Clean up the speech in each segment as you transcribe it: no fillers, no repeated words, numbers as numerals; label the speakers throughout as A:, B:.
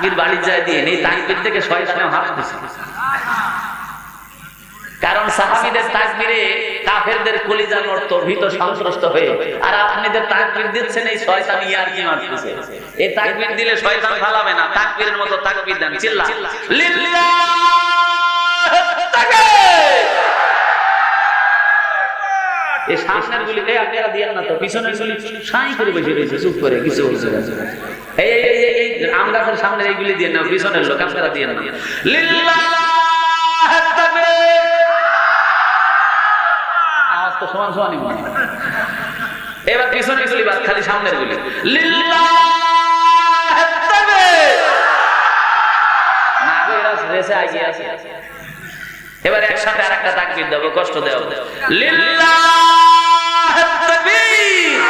A: তাকবীর বাড়ি যায় দিয়ে এই তাকবীর থেকে শয়তানেও হাসতেছে। কারণ সাহাবীদের তাকবীরে কাফেরদের কলিজা নড়ত, ভীত সন্ত্রস্ত হয়ে, আর আপনাদের তাকবীর দিচ্ছেন এই শয়তান ইয়ারকি মারতেছে। এই তাকবীর দিলে শয়তান ফালাবে না, তাকবীরের মতো তাকবীর দেন, চিল্লা লিল্লাহ তাকবীর। এই সামনের গুলি আপনারা দিয়েন না তো, পিছনের গুলি সাই করে বসে রয়েছে চুপ করে, কিছু বলছে না। এই এই এই আম গাছের সামনের এইগুলি দিয়ে না, পিছনের লোক আপনারা দিয়েন না। লিল্লাহ তাকবীর। আওয়াজ তো সমান সমানই মনে হয়। এবার পিছনের গুলি বাদ, খালি সামনের গুলি লিল্লাহ তাকবীর। না গো এরা রেসে এগিয়ে আছে। এবার একসাথে আরেকটা তাকবীর দেব, কষ্ট দেব, লিল্লাহ তাকবীর।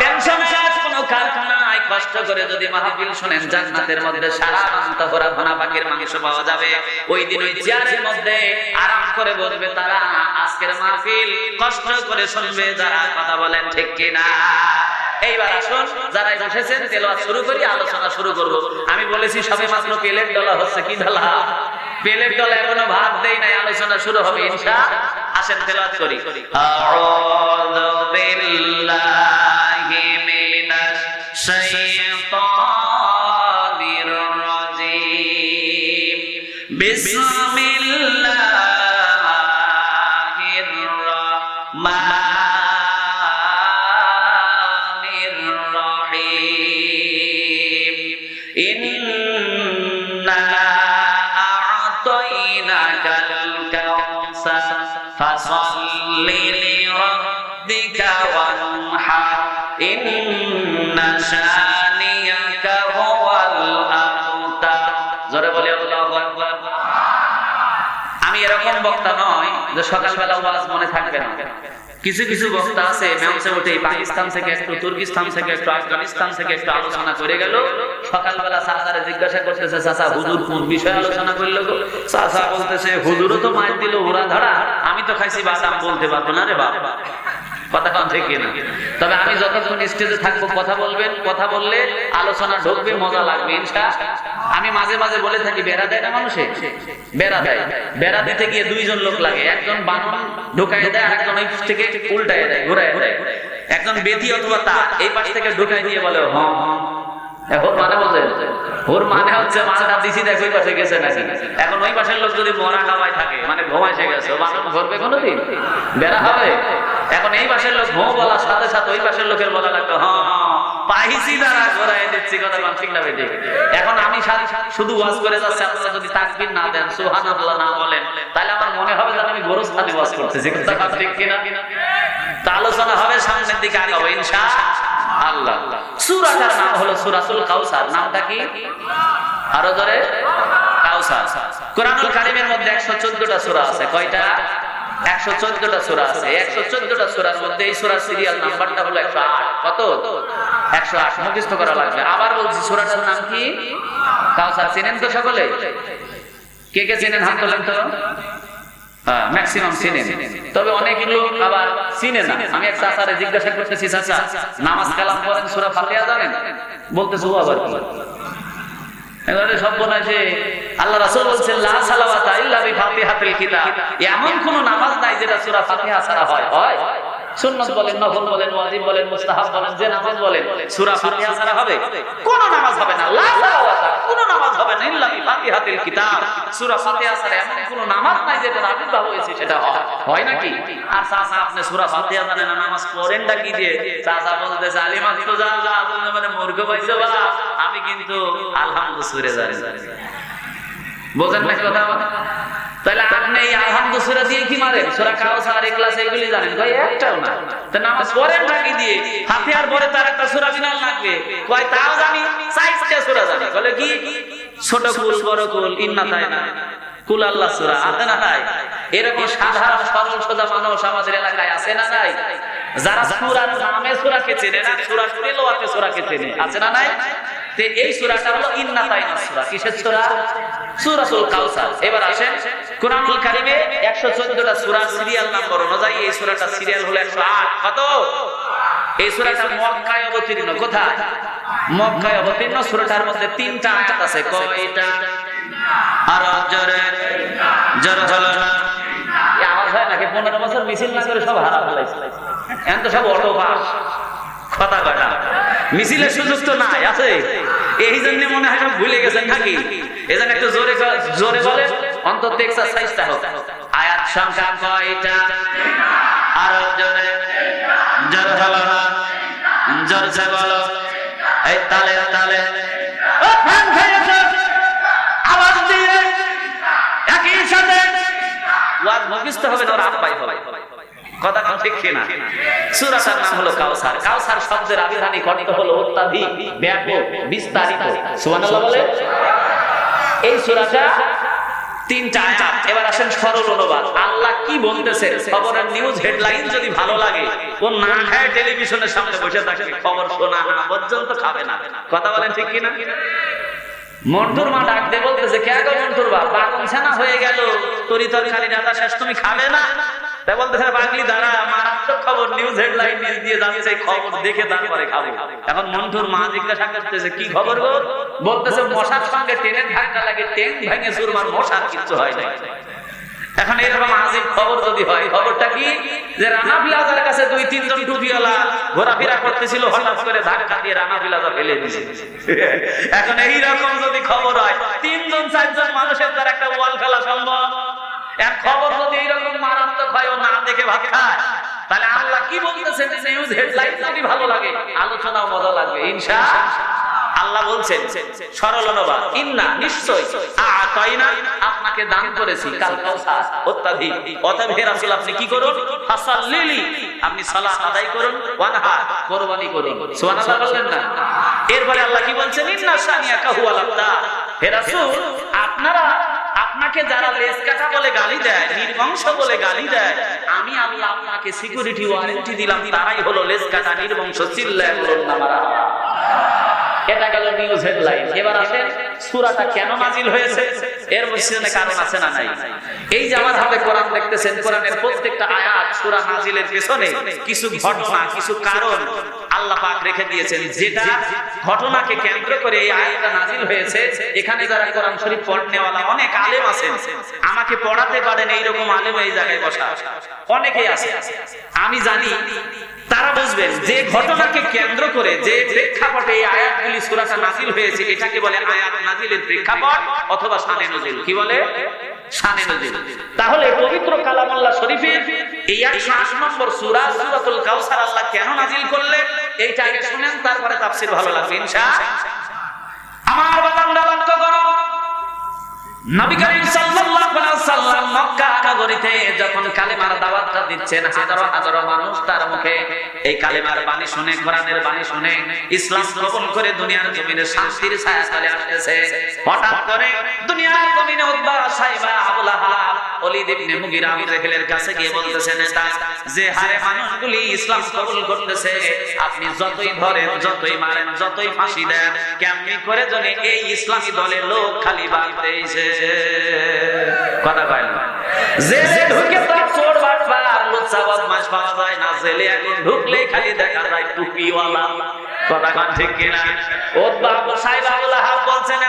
A: টেনশনের কোনো কারখানা নাই, কষ্ট করে যদি মাহফিল শুনেন, জান্নাতের মধ্যে সারা রাত ভরা ভরা পাখির মাংস পাওয়া যাবে। ওই দিন ওই চেয়ারের মধ্যে আরাম করে বসবে তারা, আজকের মাহফিল কষ্ট করে শুনবে যারা, কথা বলেন ঠিক কিনা? এইবার আসুন যারা বসেছেন তেলাওয়াত শুরু করি, আলোচনা শুরু করব। আমি বলেছি সবে মাত্র প্লেট ডলা হচ্ছে, কি ডলা? প্লেট ডলা, এখনো ভাত দেই নাই, আলোচনা শুরু হবে ইনশাআল্লাহ। আসেন তেলাওয়াত করি। আউযু বিল্লাহি মিনাশ শাইতানির রাজীম। বিসমিল্লাহির রাহমানির রাহিম। ইন্না আ'তাইনাকাল কাউসার ফাসাল্লি লিরাব্বিকা ওয়ানহার। ইন্না শানিয়াকা হুয়াল আবতার। জোরে বলি আল্লাহু আকবার। আমি এরকম বক্তা নয় যে সকালবেলা ওয়াজ মনে থাকবে না। কিছু কিছু বক্তা আছে মেমসে উঠে পাকিস্তান থেকে একটু, তুর্কিস্তান থেকে একটু, আফগানিস্তান থেকে একটু আলোচনা করে গেল। সকালবেলা চাচারে জিজ্ঞাসা করতেছে, চাচা হুজুর কোন বিষয়ে আলোচনা করলো গো? চাচা বলতেছে, হুজুরও তো মার দিল ওরা ধরা, আমি তো খাইছি বাদাম, বলতে পারবো না রে বাবা। কথা কন ঠিক কিনা? তবে আমি যতক্ষণ স্টেজে থাকবো কথা বলবেন, কথা বললে আলোচনা ঢুকবে, মজা লাগবে ইনশাআল্লাহ। আমি মাঝে মাঝে বলে থাকি, বেড়া দেয় না মানুষে, বেড়া দেয়, বেড়া দিতে গিয়ে দুইজন লোক লাগে, একজন বানর ঢুকাই দেয়, আরেকজন ওই থেকে উল্টায় দেয়, ঘুরায় দেয়। একজন বেতি অথবা তা এই পাশ থেকে ঢুকাই দিয়ে বলে হ হ। ওর মানে বলছে, ওর মানে হচ্ছে মালটা দিছি দেখ ওই পাশে গেছে নাকি। এখন ওই পাশের লোক যদি মরা খাওয়াই থাকে, মানে ঘুমাইছে গেছে, বানর ঘুরবে কোনোদিন? বেড়া হবে? এখন এই পাশের লোক ঘুম বলার সাথে সাথে ওই পাশের লোকের বলা লাগতো হ হ, পাইছি দ্বারা ঘোরাই দিচ্ছি, কথা বল ঠিক না বেটি? এখন আমি শুধু ওয়াজ করে যাচ্ছি, আপনারা যদি তাকবীর না দেন, সুবহানাল্লাহ না বলেন, তাহলে আমার মনে হবে যে আমি গোরস্থানে ওয়াজ করতেছি, কথা ঠিক কিনা? তা আলোচনা হবে, সামনের দিকে আগাবো ইনশাআল্লাহ। সূরাটার নাম হলো সূরাতুল কাউসার। নামটা কি? আরো জোরে, কাউসার। কোরআনুল কারীমের মধ্যে 114টা সূরা আছে। কয়টা? 114টা সূরা আছে। 114টা সূরার মধ্যে এই সূরার সিরিয়াল নাম্বারটা হলো 108। কত? 108 মুখস্থ করা লাগবে। আবার বলছি, সূরাটার নাম কি? কাউসার। চিনেন তো সকলে? কে কে চিনেন হাত তোলেন তো? হ্যাঁ, ম্যাক্সিমাম চিনেন, তবে অনেক লোক আবার চিনে না। আমি এক চাচারে জিজ্ঞাসা করতেছি, চাচা নামাজ কালাম পড়েন, সূরা ফাতিহা জানেন? বলতেছে ও আবার কি? এবারে সব বলেছে আল্লাহ রাসূল বলেছেন, লা সালাওয়াতা ইল্লা বিফাতিহাতিল কিতাব। এমন কোন নামাজ নাই যেটা সূরা ফাতিহা ছাড়া হয়। হয় সুন্নাত বলেন, নফল বলেন, ওয়াজিব বলেন, মুস্তাহাব বলেন, যে নামাজ বলেন, সূরা ফাতিহা ছাড়া হবে? কোন নামাজ হবে না। লা সালাওয়াতা, কোন নামাজ হবে না, ইল্লা বিফাতিহাতিল কিতাব। সূরা ফাতিহা ছাড়া এমন কোন নামাজ নাই যেটা আবির্ভাব হয়েছে সেটা হয়। হয় নাকি? আর চাচা আপনি সূরা ফাতিহা জানেন না, নামাজ পড়েনটা কি দিয়ে? চাচা বলতেছে, আলিমাত তো যা যা তুমি মানে মূর্খ পাইছো বাবা, আমি কিন্তু আলহামদুলিল্লাহ জানি। বোঝেন না কথা? তাহলে আপনি এই আলহামদুলিল্লাহ সূরা দিয়ে কি মারেন? সূরা কাউসার, ইখলাস এগুলি জানেন? ভাই একটাও না। তো নামাজ পড়েন নাকি দিয়ে? ফাতিহার পরে তার একটা সূরা বিনাল লাগবে, কয় তাও জানি, 4টা সূরা জানি। বলে কি? ছোট কুল, বড় কুল, ইন্না তাই না, কুল আল্লাহ সূরা আছে না নাই? এরকম সাধারণ সরল সোজা মানুষ আমাদের এলাকায় আছে না নাই? যারা সূরার নামে সূরাকে চেনে না, সূরা তেলাওয়াতে সূরাকে চেনে, আছে না নাই? তে এই সূরাটা হলো ইন্না তাইনা সূরা। কিসের সূরা? সূরাতুল কাউসার। এবার আসেন, কোরআনুল কারীমে 114টা সূরার সিরিয়াল নাম্বার অনুযায়ী এই সূরাটার সিরিয়াল হলো 108। কত? এই সূরাটা মক্কায় অবতীর্ণ। কোথায়? মক্কায় অবতীর্ণ। সূরাটার মধ্যে 3টা আয়াত আছে। কয়টা? আর জোরে জোরে হলো না। এই আওয়াজ হয় নাকি? 15 বছর মিছিল না করে সব হারা ফেলাইছে। এখন তো সব অটো পাস। কথা কয়টা? মিছিলের সুযোগ তো নাই, আছে? এই জন্য মনে হয় সব ভুলে গেছেন নাকি? এজন্য একটু জোরে জোরে বলে, অন্তত এক্সারসাইজটা হোক। আয়াত সংখ্যা কয়টা? আর জোরে জোরে হলো না। জোরছে বলো। এই তালে তালে আওয়াজ দিয়ে একই সাথে ওয়াজ মুখস্থ হবে না, আব্বাই হবে। কথা ঠিক কিনা? সূরাটার নাম হলো কাউসার। কাউসার শব্দের আবিধানিক অর্থ হলো অত্যাধিক, ব্যাপক, বিস্তারিত। সুবহানাল্লাহ বলে। এই সূরাটা 3টা আয়াত। এবার আসেন সরল অনুবাদ। আল্লাহ কি বলতেছেন? খবরের নিউজ হেডলাইন যদি ভালো লাগে, কোন না খায় টেলিভিশনের সামনে বসে থাকবে, খবর শোনা পর্যন্ত খাবে না। কথা বলেন ঠিক কিনা? মন্টুর মা ডাক দিয়ে বলতেছে, কে গো মন্টুর বাপ, বাগন ছানা হয়ে গেল, তরি তরকারি রান্না শেষ, তুমি খাবে না? তাই বলতেছে, পাগলি দাঁড়া, মারাত্মক খবর, নিউজ হেডলাইন নিউজ দিয়ে যাচ্ছে, খবর দেখে তারপরে খাবো। এখন মন্টুর মা জিজ্ঞাসা করতেছে, কি খবর গো? বলতেছে, মশার সঙ্গে ট্রেনের ধাক্কা লাগে, ট্রেন ভেঙে চুরমার, মশার কিচ্ছু হয় না। এখন এরকম আজিব খবর যদি হয়, খবরটা কি? যে রানা প্লাজার কাছে 2-3 জন টুপিওয়ালা ঘোরাফেরা করতেছিল, হঠাৎ করে ধাক্কা দিয়ে রানা প্লাজা ফেলে দিয়েছে। এখন এই রকম যদি খবর হয়, 3 জন 4 জন মানুষের দ্বারা একটা ওয়াল ফেলা সম্ভব? এক খবর যদি এইরকম মারাত্মক হয়, ও না দেখে ভাত খায়, তাহলে আল্লাহ কি বলতেছেন? নিউজ হেডলাইন যদি ভালো লাগে, আলোচনাও মজা লাগবে ইনশাআল্লাহ। আল্লাহ বলছেন, সরল অনুবাদ, ইন্না নিশ্চয় আতাইনা আপনাকে দান করেছি কাল কাউসার, অত্যাধিক। অতএব হে রাসূল, আপনি কি করুন? ফাসাল্লিলি, আপনি সালাত আদায় করুন, ওয়ানহার, কুরবানি করুন। সুবহানাল্লাহ বললেন না? এরপরে আল্লাহ কি বলছেন? ইন্না শানিয়াকা হুয়াল আবতার। হে রাসূল, আপনাকে যারা লেজ কাটা বলে গালি দেয়, নির্বংশ বলে গালি দেয়, আমি আল্লাহ আপনাকে সিকিউরিটি ওয়ারেন্টি দিলাম, তারাই হলো লেজ কাটা, নির্বংশ। চিল্লায় বলুন না মারহাবা। এটা গেল নিউজ হেডলাইন। এবার আসেন সূরাটা কেন নাজিল হয়েছে, এর পিছনে কারণ আছে না নাই? এই যে আমার হাতে কোরআন দেখতেছেন, কোরআনের প্রত্যেকটা আয়াত সূরা নাজিলের পিছনে কিছু ঘটনা, কিছু কারণ আল্লাহ পাক রেখে দিয়েছেন, যেটা ঘটনাকে কেন্দ্র করে এই আয়াতটা নাজিল হয়েছে। এখানে যারা কোরআন শরীফ পড়নেওয়ালা অনেক আলেম আছেন, আমাকে পড়াতে পারেন, এইরকম আলেম এই জায়গায় বসা অনেকেই আছে, আমি জানি। তারা বুঝবেন যে ঘটনাকে কেন্দ্র করে যে প্রেক্ষাপটে এই আয়াতগুলি সূরাটা নাজিল হয়েছে, এটাকে বলে আয়াত নাজিলের প্রেক্ষাপট অথবা শানে নজিল। কি বলে? শানে নজিল। তাহলে পবিত্র কালামুল্লাহ শরীফের এই 108 নম্বর সূরা, সূরাতুল কাউসার আল্লাহ কেন নাজিল করলেন, এইটা আগে শুনেন, তারপরে তাফসীর ভালো লাগবে ইনশাআল্লাহ। আমার বান্দারা লক্ষ্য করো, নবী করিম সাল্লাল্লাহু আলাইহি ওয়াসাল্লাম মক্কা নগরীতে যখন কালেমার দাওয়াতটা দিচ্ছেন, হাজারো হাজারো মানুষ তার মুখে এই কালেমার বাণী শুনে, কোরআনের বাণী শুনে ইসলাম গ্রহণ করে দুনিয়ার জমিনে শান্তির ছায়া চলে আসছে। হঠাৎ করে দুনিয়ার জমিনে উতবা, সাইবা, আবু লাহাব, ওলীদ ইবনে মুগীরা, আবু জাহেলের কাছে গিয়ে বলতেছেন, এটা যে হারে মানুষগুলি ইসলাম কবুল করতেছে, আপনি যতই ধরেন, যতই মারেন, যতই ফাঁসি দেন, কেমনি করে জানি এই ইসলামী দলের লোক খালি বাড়তেইছে। কথা কয় না? জেলে ঢুকে তো চোর বাটপার লুচ্চা বদমাশ পাওয়া যায় না, জেলে এখন ঢুকলেই খালি দেখা যায় টুপিওয়ালা। কথা কন ঠিক কিনা? উতবা, সাইবা, আবু লাহাব বলছেন,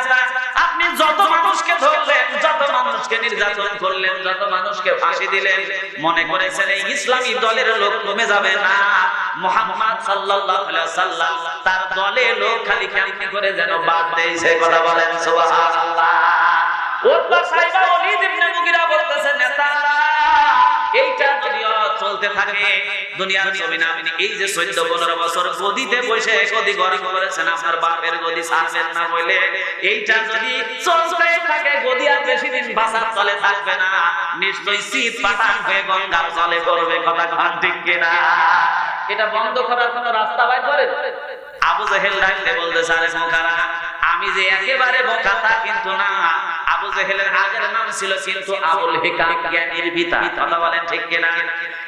A: আপনি যত মানুষকে ধরলেন, যত মানুষকে নির্যাতন করলেন, যত মানুষকে ফাঁসি দিলেন, মনে করেছেন এই ইসলামী দলের লোক কমে যাবে না। মুহাম্মদ সাল্লাল্লাহু আলাইহি ওয়াসাল্লাম তার দলের লোক খালি কেমনি করে যেন বাদ দেইছে। কথা বলেন সুবহানাল্লাহ। উতবা, সাইবা, ওলীদ ইবনে মুগীরা বলতেছেন, নেতা এইটা যদি চলতে থাকে দুনিয়ার জমিনে, আপনি এই যে 14-15 বছর গদিতে বসে গদি গরম করেছেন, আপনার বাপের গদি ছাড়বেন না বলে, এইটা যদি চলতে থাকে গদি আর বেশি দিন বাঁচার চলে থাকবে না, নিশ্চয়ই শীত পাঠান হয়ে গঙ্গার জলে পড়বে। কথা কন ঠিক কিনা? এটা বন্ধ করার কোনো রাস্তা বাইর করেন? আবু জাহেল ডাকতে বলতেছে, আরে বোকারা, আমি যে একেবারে বোকা তা কিন্তু না। আবু জাহেলের আগের নাম ছিল কিন্তু আবুল হিকাম, জ্ঞানীর পিতা। কথা বলেন ঠিক কিনা?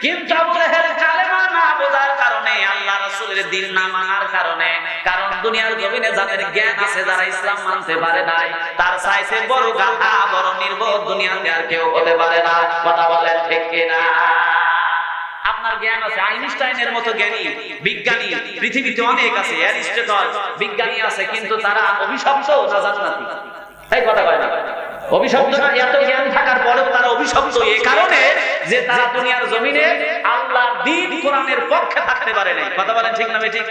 A: কিন্তু আবু জাহেল কালেমা না বোঝার কারণে, আল্লাহ রাসূলের দ্বীন না মানার কারণে, কারণ দুনিয়ার জমিনে যাদের জ্ঞান আছে, যারা ইসলাম মানতে পারে নাই, তার চাইতে বড় গাধা, বড় নির্বোধ দুনিয়াতে আর কেউ হতে পারে না। কথা বলেন ঠিক কিনা? আপনার জ্ঞান আছে, আইনস্টাইনের মতো জ্ঞানী বিজ্ঞানী পৃথিবীতে অনেক আছে, অ্যারিস্টটল বিজ্ঞানী আছে, কিন্তু তারা অভিশপ্ত না জান্নাতি। এই কথা কয় না, অভিশপ্ত না, এত জ্ঞান থাকার পরেও তারা অভিশপ্ত এই কারণে যে তারা দুনিয়ার জমিনে আল্লাহর দ্বীন কোরআনের পক্ষে থাকতে পারে নাই। কথা বলেন ঠিক না ঠিক?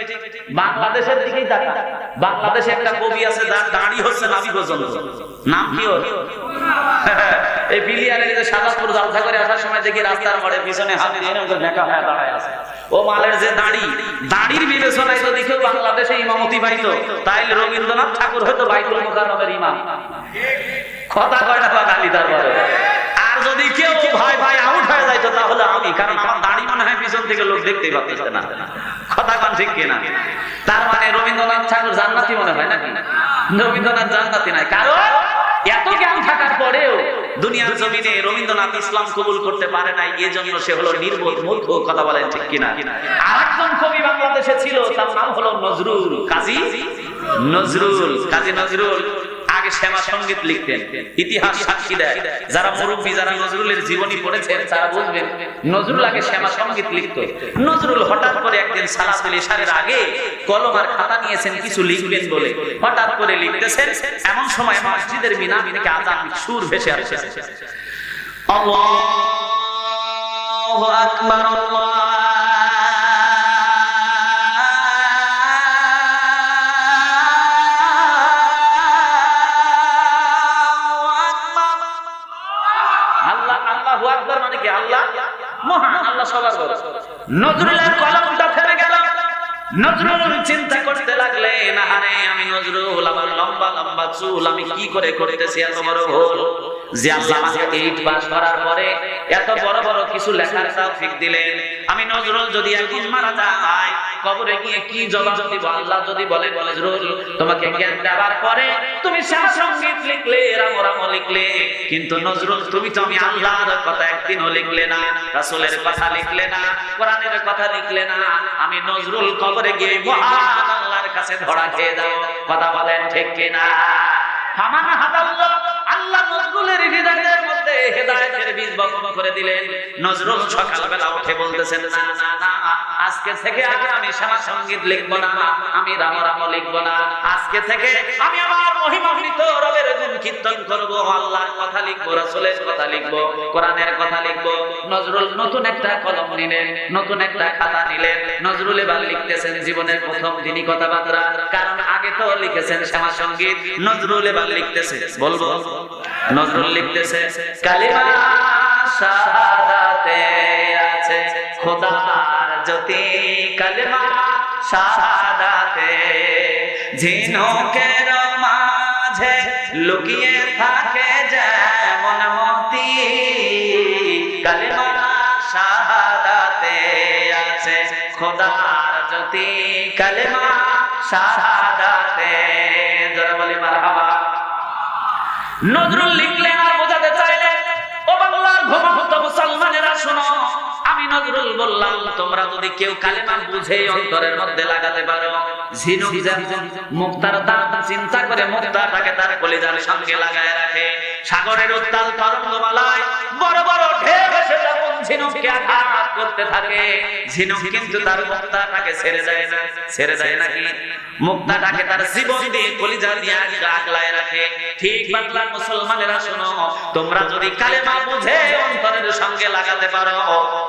A: বাংলাদেশের দিকেই তাকান, বাংলাদেশে একটা কবি আছে যার দাড়ি হচ্ছে নাভি পর্যন্ত, নাম কি ওর? এই বিলিয়ারে যে সাদাপুর জলসা করে আসার সময় দেখি রাস্তার মোড়ে পিছনে হাত দিয়ে ঢাকা হয়ে দাঁড়ায় আছে, ও মালের যে দাড়ি, দাড়ির বিবেচনায় যদি কেউ বাংলাদেশে ইমামতি পাইতো তাইলে রবীন্দ্রনাথ ঠাকুর হয়তো বাইতুল মুকাররমের ইমাম। কথা কয় না বাঙালি তারপরে। আর যদি কেউ ভাই ভাই আউট হয়ে যাইতো তাহলে আমি, কারণ আমার দাড়ি মনে হয় পিছন থেকে লোক দেখতেই পাচ্ছে না। কথা কন ঠিক কিনা? তার মানে রবীন্দ্রনাথ ঠাকুর জান্নাতি মনে হয় নাকি? রবীন্দ্রনাথ জান্নাতি নাই, কারণ এত জ্ঞান থাকার পরেও দুনিয়ার জমিনে রবীন্দ্রনাথ ইসলাম কবুল করতে পারে নাই, এজন্য সে হলো নির্বোধ মূর্খ। কথা বলেন ঠিক কিনা? আরেকজন কবি বাংলাদেশে ছিল, তার নাম হলো নজরুল, কাজী নজরুল। কাজী নজরুল আগে শ্যামা সঙ্গীত লিখতেন, ইতিহাস সাক্ষী দেয়। যারা মুরব্বী, যারা নজরুলের জীবনী পড়েছেন তারা বুঝবেন নজরুল আগে শ্যামা সঙ্গীত লিখতো। নজরুল হঠাৎ করে একদিন সালাতুল ইশারের আগে কলম আর খাতা নিয়েছেন কিছু লিখবেন বলে, হঠাৎ করে লিখতেছেন, এমন সময় মসজিদের মিনার থেকে আযান সুর ভেসে আসছে, আল্লাহু আকবার আল্লাহ। নজরুলের কলমটা থেমে গেল। নজরুল চিন্তা করতে লাগলেন, আরে আমি নজরুল, আমার লম্বা লম্বা চুল, আমি কি করে করতেছি এত বড় ভুল, যে আল্লাহ আমাকে 8 পাস করার পরে এত বড় বড় কিছু লেখার তৌফিক দিলেন। আমি নজরুল যদি একদিন মারা যাই, কবরে গিয়ে কি জবাব দিব? আল্লাহ যদি বলে, নজরুল তোমাকে জ্ঞান দেওয়ার পরে তুমি শ্যামা সঙ্গীত লিখলে, রাম লিখলে, কিন্তু নজরুল তুমি তো আমি আল্লাহর কথা একদিনও লিখলে না, রাসূলের কথা লিখলে না, কোরআনের কথা লিখলে না, আমি নজরুল কবরে গিয়ে মহান আল্লাহর কাছে ধরা খেয়ে যাও। কথা বলেন ঠিক কিনা? ফামান হাদাল্লাহ, আল্লাহ নজরুলের হৃদয়ের মধ্যে হেদায়েতের বীজ বপন করে দিলেন। নজরুল সকালবেলা উঠে বলতেছেন, না না না, আজকে থেকে আমি শ্যামা সঙ্গীত লিখবো না, আমি রাম লিখবো না, আজকে থেকে আমি আমার মহিমান্বিত রবের গুণ কীর্তন করবো, আল্লাহর কথা লিখবো, রাসূলের কথা লিখবো, কোরআনের কথা লিখবো। নজরুল নতুন একটা কলম নিলেন, নতুন একটা খাতা নিলেন। নজরুল এবার লিখতেছেন জীবনের প্রথম দিনই কথাবার্তা, কারণ আগে তো লিখেছেন শ্যামা সঙ্গীত। নজরুল এবার লিখতেছে, বলবো নজরুল লিখতেছে, কালিমা শাহাদাতে আছে খোদার জ্যোতি, কালিমা শাহাদাতে ঝিনুকের মাঝে লুকিয়ে থাকে যেমন মতি, কালিমা শাহাদাতে আছে খোদার জ্যোতি, কালিমা শাহাদাতে। যারা বলি মারহাবা। নজরুল লিখলেন আর বোঝাতে চাইলেন, ও বাংলার ঘুমন্ত মুসলমানেরা শোনো, আমি নজরুল বললাম তোমরা যদি কেউ কালেমা বুঝে অন্তরের মধ্যে লাগাতে পারো, ঝিনুক যেমন মুক্তার দাম চিন্তা করে মুক্তাটাকে তার কলিজার সঙ্গে লাগায় রাখে, সাগরের উত্তাল তরঙ্গমালায় বড় বড় ঢেউ এসে যখন ঝিনুককে আঘাত করতে থাকে, ঝিনুক কিন্তু তার মুক্তাটাকে ছেড়ে যায় না। ছেড়ে যায় নাকি? মুক্তাটাকে তার জীবন দিয়ে কলিজা দিয়ে আগলায় রাখে। ঠিক বাংলার মুসলমানেরা শোনো, তোমরা যদি কালেমা বুঝে অন্তরের সঙ্গে লাগাতে পারো,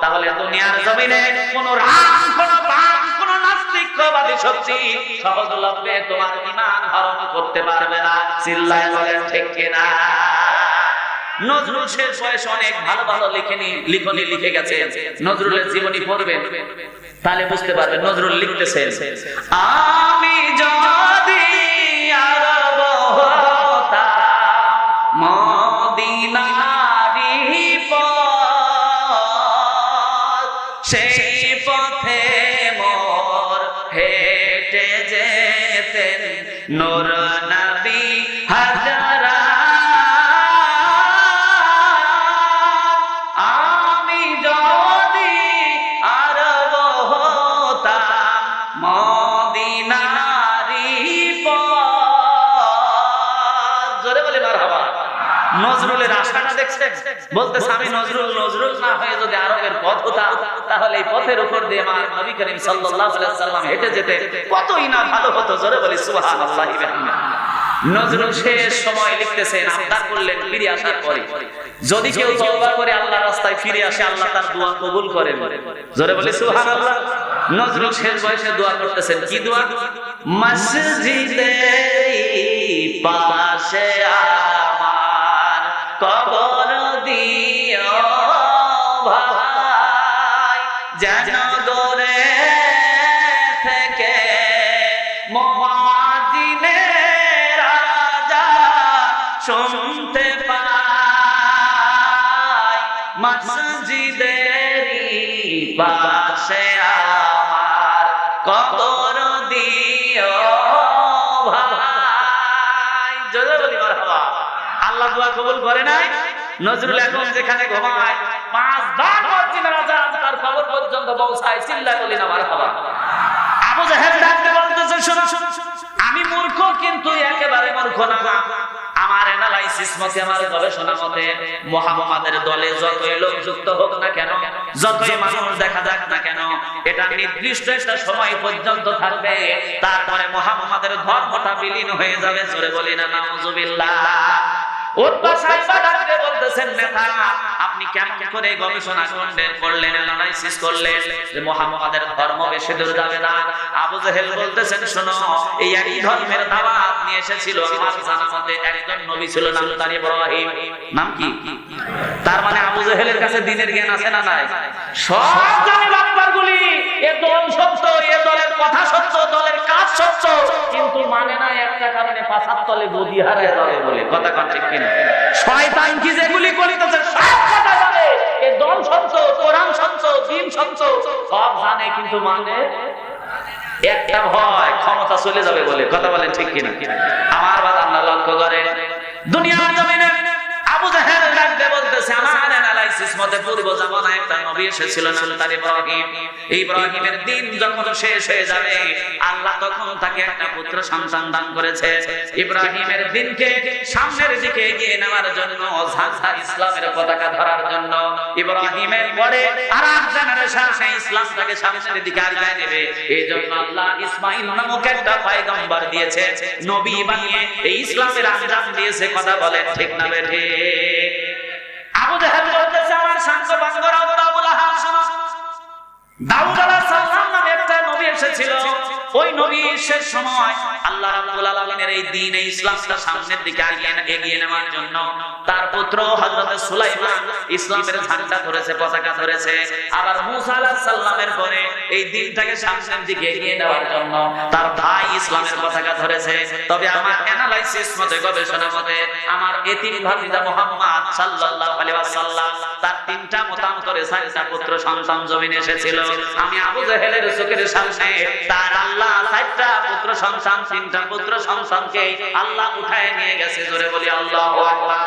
A: তাহলে দুনিয়ার জমিনে কোন রাম, কোন বাম, কোন নাস্তিকবাদী শক্তি সহজলভ্যে তোমার ঈমান হরণ করতে পারবে না। চিল্লায় বলেন ঠিক কিনা? নজরুল শেষ বয়সে অনেক ভালো ভালো লিখনি লিখে গেছে। নজরুলের জীবনী পড়বেন তাহলে বুঝতে পারবেন। নজরুল লিখতেছেন, আমি যদি আরব হতাম মদিনারি পথ, সেই পথে মোর হেঁটে যেতেন নূর নবী হাজারা। আমি যদি আরব হতাম মদিনারি পথ। জোরে বলে মারহাবা। নজরুলের আশাটা দেখছেন? বলতেছে আমি নজরুল না হয়ে যদি আরবের পথ হতাম তাহলে এই পথের উপর দিয়ে আমার নবী করিম সাল্লাল্লাহু আলাইহি ওয়াসাল্লাম হেঁটে যেতে কতই না ভালো হতো। জোরে বলি সুবহানাল্লাহি ওয়া বিহামদিহি। নজরুল শেষ সময় লিখতেছেন, আবদার করলেন ফিরে আসার পরে যদি কেউ তওবা করে আল্লাহর রাস্তায় ফিরে আসে আল্লাহ তার দোয়া কবুল করেন। জোরে বলি সুবহানাল্লাহ। নজরুল শেষ বয়সে দোয়া করতেছেন, কি দোয়া? মসজিদে পাশে আমার কবর দিও ভাই, যেন দূরে থেকে মুয়াজ্জিনের আযান শুনতে পাই। মসজিদেরই পাশে আমার কবর দিও ভাই। জোরে বলি মারহাবা। আল্লাহ দোয়া কবুল করে নাই। নজরুল এখন যেখানে ঘুমায় 5 বার মসজিদের আযান তার কবর পর্যন্ত পৌঁছায়। চিল্লায় বলি না মারহাবা। আবু জাহেল ডাকতে বলতেছে, শোনো আমি মূর্খ কিন্তু একেবারে মূর্খ না। আমার অ্যানালাইসিস মতে, আমার গবেষণা মতে মুহাম্মাদের দলে যতই লোক যুক্ত হোক না কেন, যতই মানুষ দেখা যাক না কেন, এটা নির্দিষ্ট একটা সময় পর্যন্ত থাকবে, তারপরে মুহাম্মাদের ধর্মটা বিলীন হয়ে যাবে। জোরে বলি না নাউজুবিল্লাহ। উতবা সাইবা ডাকতে বলতেছেন, নেতা আপনি কেমন করে গবেষণা করলেন, অ্যানালাইসিস করলেন যে মুহাম্মাদের ধর্ম বেশি দূর যাবে না? আবু জাহেল বলতেছেন, শোনো এই একই ধর্মের দাওয়াত নিয়ে এসেছিল আমার জানা মতে একজন নবী ছিল, নাম তার ইব্রাহিম। নাম কি? তার মানে আবু জাহেলের কাছে দ্বীনের জ্ঞান আছে না নাই? সব জানে বাটপারগুলি। এ দল সত্য, এ দলের কথা সত্য, দলের কাজ সত্য, কিন্তু মানে না একটা কারণে পাছার তলে গদি হারায় যাবে বলে। কথা কোন ঠিক কিনা? শয়তান কি যেগুলি করিতেছে সব কথা জানে। এ দল সত্য, কোরআন সত্য, দ্বীন সত্য, সব জানে, কিন্তু মানে একটা ভয় ক্ষমতা চলে যাবে বলে। কথা বলেন ঠিক কিনা? আমার বাদ আল্লাহ লক্ষ্য করেন দুনিয়ার জমিনে আবু জাহেল ডাকতে বলতেছে, আমার অ্যানালাইসিস মতে পূর্ব জামানায় একটা নবী এসেছিল, নাম তার ইব্রাহিম। ইব্রাহিমের দিন যখন শেষ হয়ে যাবে আল্লাহ তখন তাকে একটা পুত্র সন্তান দান করেছে। ইব্রাহিমের দিনকে সামনের দিকে এগিয়ে নেওয়ার জন্য, ঝাঁঝা ইসলামের পতাকা ধরার জন্য ইব্রাহিমের পরে আরেক জেনারেশন সেই ইসলামটাকে সামনের দিকে আগায় নেবে। এই জন্য আল্লাহ ইসমাঈল নামক একটা পয়গম্বর দিয়েছে, নবী বানিয়ে এই ইসলামের আঞ্জাম দিয়েছে। কথা বলেন ঠিক না বেঠে? আবু জাহেল বলতেছে, আমার শান্ত বাঙ্গরা আবু লাহাব শোনো, দাউদ আলাইহিস সালাম নামে একটা নবী এসেছিল। ওই নবী শেষ সময় আল্লাহ রাব্বুল আলামিনের এই দ্বীন, এই ইসলামটা সামনের দিকে এগিয়ে নেওয়ার জন্য তার পুত্র হযরত সুলাইমান ইসলামের ঝান্ডা ধরেছে, পতাকা ধরেছে। আবার মূসা আলাইহিস সালামের পরে এই দ্বীনটাকে সামনের দিকে এগিয়ে নেওয়ার জন্য তার ভাই ইসলামের পতাকা ধরেছে। তবে আমার অ্যানালাইসিস মতে, গবেষণা মতে, আমার এতিম ভাতিজা মুহাম্মদ সাল্লাল্লাহু আলাইহি ওয়াসাল্লাম তার 3টা মতান্তরে 4টা পুত্র সন্তান জমিনে এসেছিল। আমি আবু জাহেলের চোখের সামনে তার আল্লাহ 4টা পুত্র সন্তান, 3টা পুত্র সন্তানকে আল্লাহ উঠায় নিয়ে গেছে। জোরে বলি আল্লাহু আকবার।